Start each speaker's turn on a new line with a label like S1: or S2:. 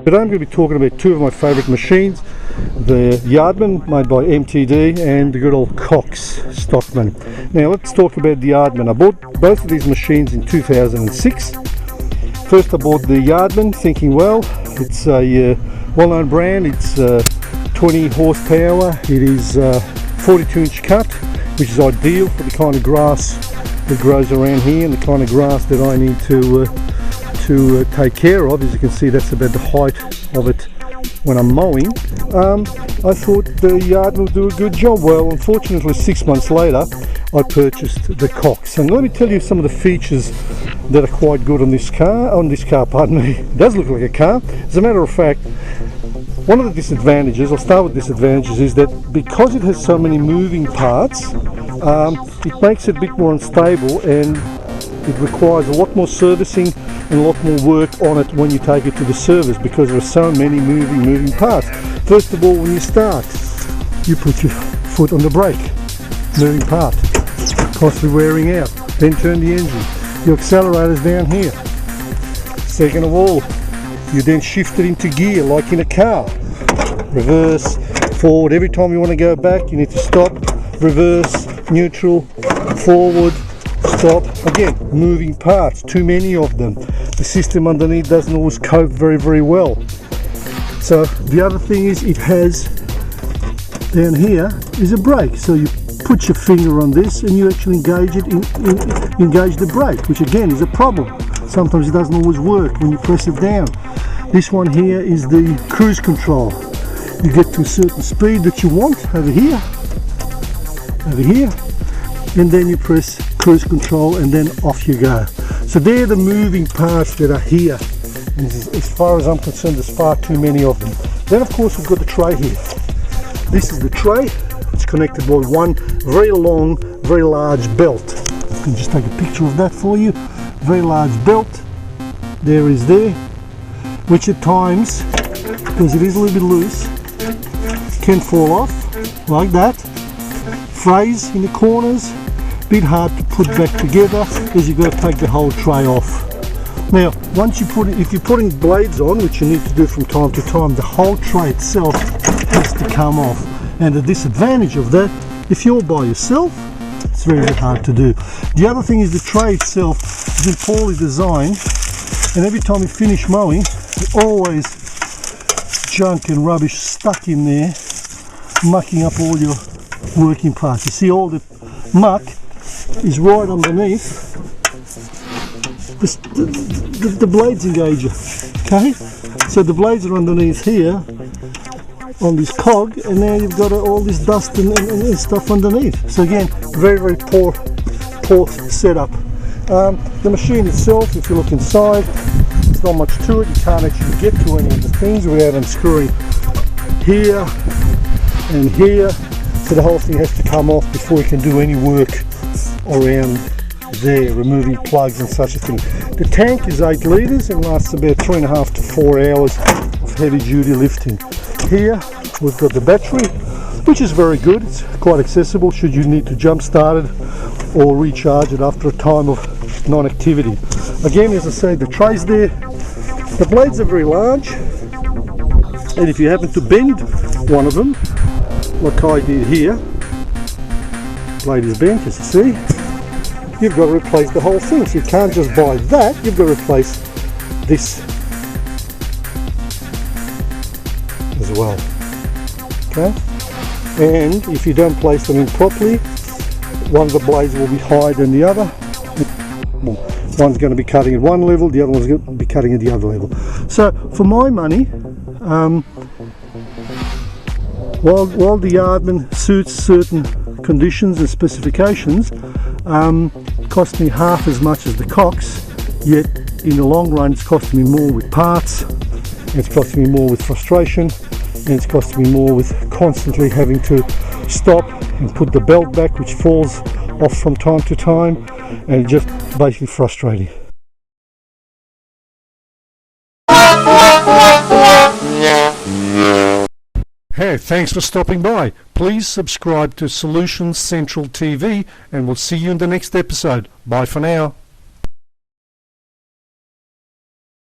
S1: Today I'm going to be talking about two of my favourite machines, the Yardman made by MTD and the good old COX Stockman. Now let's talk about the Yardman. I bought both of these machines in 2006. First I bought the Yardman thinking, well, it's a well-known brand, it's 20 horsepower, it is 42-inch cut, which is ideal for the kind of grass that grows around here and the kind of grass that I need to take care of. As you can see, that's about the height of it when I'm mowing. I thought the Yardman would do a good job. Well, unfortunately 6 months later I purchased the COX, and let me tell you some of the features that are quite good on this car. Pardon me, it does look like a car. As a matter of fact, one of the disadvantages, I'll start with disadvantages, is that because it has so many moving parts, it makes it a bit more unstable and it requires a lot more servicing and a lot more work on it when you take it to the service, because there are so many moving parts. First of all, when you start, you put your foot on the brake, moving part, constantly wearing out. Then turn the engine, your accelerator's down here. Second of all, you then shift it into gear like in a car. Reverse, forward. Every time you want to go back, you need to stop, reverse, neutral, forward, stop. Again, moving parts, too many of them. The system underneath doesn't always cope very well. So the other thing is, it has down here is a brake. So you put your finger on this and you actually engage the brake, which again is a problem. Sometimes it doesn't always work when you press it down. This one here is the cruise control. You get to a certain speed that you want over here, and then you press cruise control and then off you go. So they're the moving parts that are here, and as far as I'm concerned there's far too many of them. Then of course we've got the tray here. This is the tray. It's connected by one very long, very large belt. I can just take a picture of that for you. Very large belt, there, which at times, because it is a little bit loose, can fall off like that, frays in the corners, bit hard to put back together because you've got to take the whole tray off. Now once you put it, if you're putting blades on, which you need to do from time to time, the whole tray itself has to come off. And the disadvantage of that, if you're by yourself, it's very hard to do. The other thing is the tray itself has been poorly designed, and every time you finish mowing, there's always junk and rubbish stuck in there, mucking up all your working parts. You see all the muck is right underneath the blades engager. Okay, so the blades are underneath here on this cog, and now you've got all this dust and stuff underneath. So again, very poor setup. The machine itself, if you look inside, there's not much to it. You can't actually get to any of the things without unscrewing here and here, so the whole thing has to come off before you can do any work around there, removing plugs and such a thing. The tank is 8 litres and lasts about 3.5 to 4 hours of heavy duty lifting. Here we've got the battery, which is very good. It's quite accessible should you need to jump start it or recharge it after a time of non-activity. Again, as I say, the tray's there. The blades are very large, and if you happen to bend one of them, like I did here, blade is bent, as you see, you've got to replace the whole thing. So you can't just buy that, you've got to replace this as well. Okay, and if you don't place them in properly, one of the blades will be higher than the other. One's going to be cutting at one level, the other one's going to be cutting at the other level. So for my money, while the Yardman suits certain conditions and specifications, cost me half as much as the COX, yet in the long run it's costing me more with parts, and it's costing me more with frustration, and it's costing me more with constantly having to stop and put the belt back, which falls off from time to time, and just basically frustrating. Hey, thanks for stopping by. Please subscribe to Solutions Central TV, and we'll see you in the next episode. Bye for now.